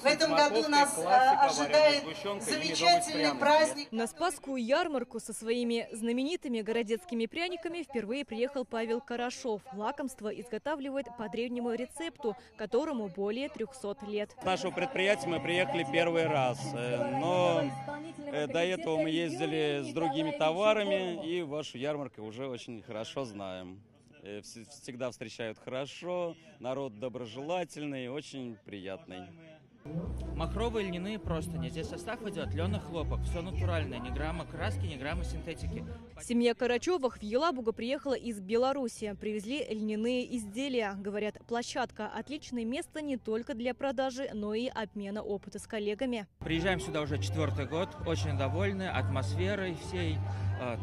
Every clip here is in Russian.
В этом году нас ожидает замечательный праздник. На Спасскую ярмарку со своими знаменитыми городецкими пряниками впервые приехал Павел Карашов. Лакомство изготавливает по древнему рецепту, которому более 300 лет. С нашего предприятия мы приехали первый раз, но до этого мы ездили с другими товарами и вашу ярмарку уже очень хорошо знаем. Всегда встречают хорошо, народ доброжелательный, очень приятный. Махровые льняные простыни. Здесь состав идет льняных хлопок. Все натуральное, ни грамма краски, ни грамма синтетики. Семья Карачевых в Елабугу приехала из Беларуси. Привезли льняные изделия. Говорят, площадка – отличное место не только для продажи, но и обмена опыта с коллегами. Приезжаем сюда уже 4-й год. Очень довольны атмосферой всей,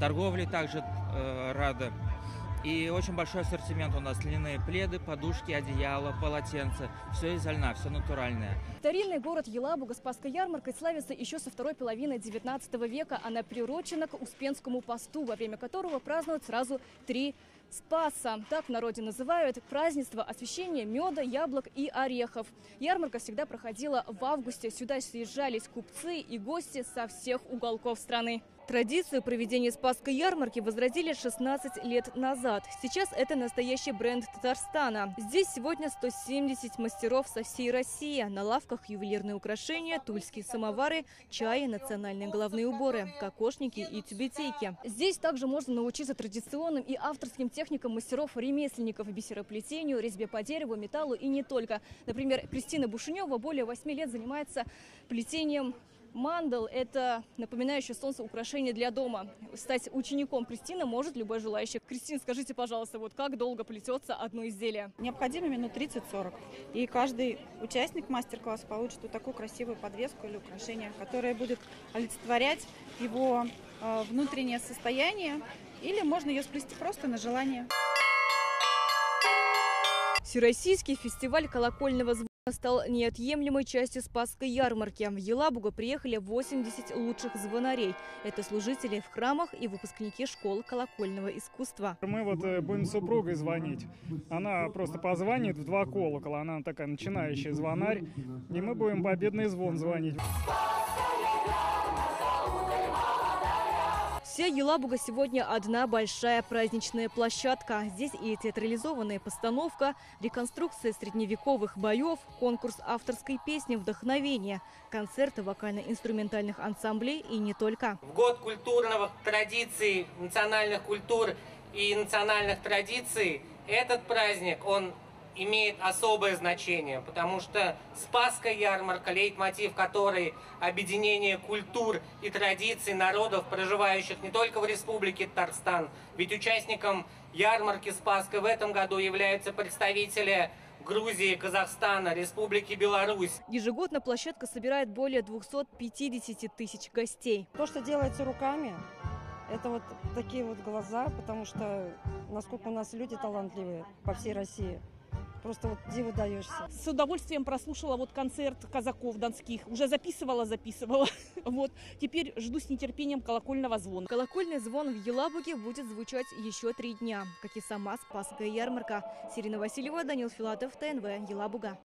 торговлей также рады. И очень большой ассортимент у нас: льняные пледы, подушки, одеяла, полотенца. Все из льна, все натуральное. Старинный город Елабуга Спасской ярмаркой славится еще со второй половины 19 века. Она приурочена к Успенскому посту, во время которого празднуют сразу 3 Спаса. Так в народе называют празднество освящения меда, яблок и орехов. Ярмарка всегда проходила в августе. Сюда съезжались купцы и гости со всех уголков страны. Традицию проведения Спасской ярмарки возродили 16 лет назад. Сейчас это настоящий бренд Татарстана. Здесь сегодня 170 мастеров со всей России. На лавках ювелирные украшения, тульские самовары, чаи, национальные головные уборы, кокошники и тюбетейки. Здесь также можно научиться традиционным и авторским техникам мастеров-ремесленников: бисероплетению, резьбе по дереву, металлу и не только. Например, Кристина Бушенева более 8 лет занимается плетением мандал. Это напоминающее солнце украшение для дома. Стать учеником Кристины может любой желающий. Кристина, скажите, пожалуйста, вот как долго плетется одно изделие? Необходимо минут 30-40. И каждый участник мастер-класса получит вот такую красивую подвеску или украшение, которое будет олицетворять его внутреннее состояние, или можно ее сплести просто на желание. Всероссийский фестиваль колокольного звона стал неотъемлемой частью Спасской ярмарки. В Елабугу приехали 80 лучших звонарей. Это служители в храмах и выпускники школ колокольного искусства. Мы будем с супругой звонить. Она просто позвонит в 2 колокола. Она такая начинающая звонарь. И мы будем победный звон звонить. Вся Елабуга сегодня одна большая праздничная площадка. Здесь и театрализованная постановка, реконструкция средневековых боев, конкурс авторской песни «Вдохновение», концерты вокально-инструментальных ансамблей и не только. В год культурных традиций, национальных культур и национальных традиций этот праздник, он имеет особое значение, потому что Спасская ярмарка, лейтмотив которой – объединение культур и традиций народов, проживающих не только в Республике Татарстан, ведь участником ярмарки Спасской в этом году являются представители Грузии, Казахстана, Республики Беларусь. Ежегодно площадка собирает более 250 тысяч гостей. То, что делается руками, это вот такие вот глаза, потому что насколько у нас люди талантливые по всей России. Просто вот диву даешься. С удовольствием прослушала концерт казаков донских. Уже записывала. Вот. Теперь жду с нетерпением колокольного звона. Колокольный звон в Елабуге будет звучать еще 3 дня, как и сама Спасская ярмарка. Сирина Васильева, Данил Филатов, ТНВ, Елабуга.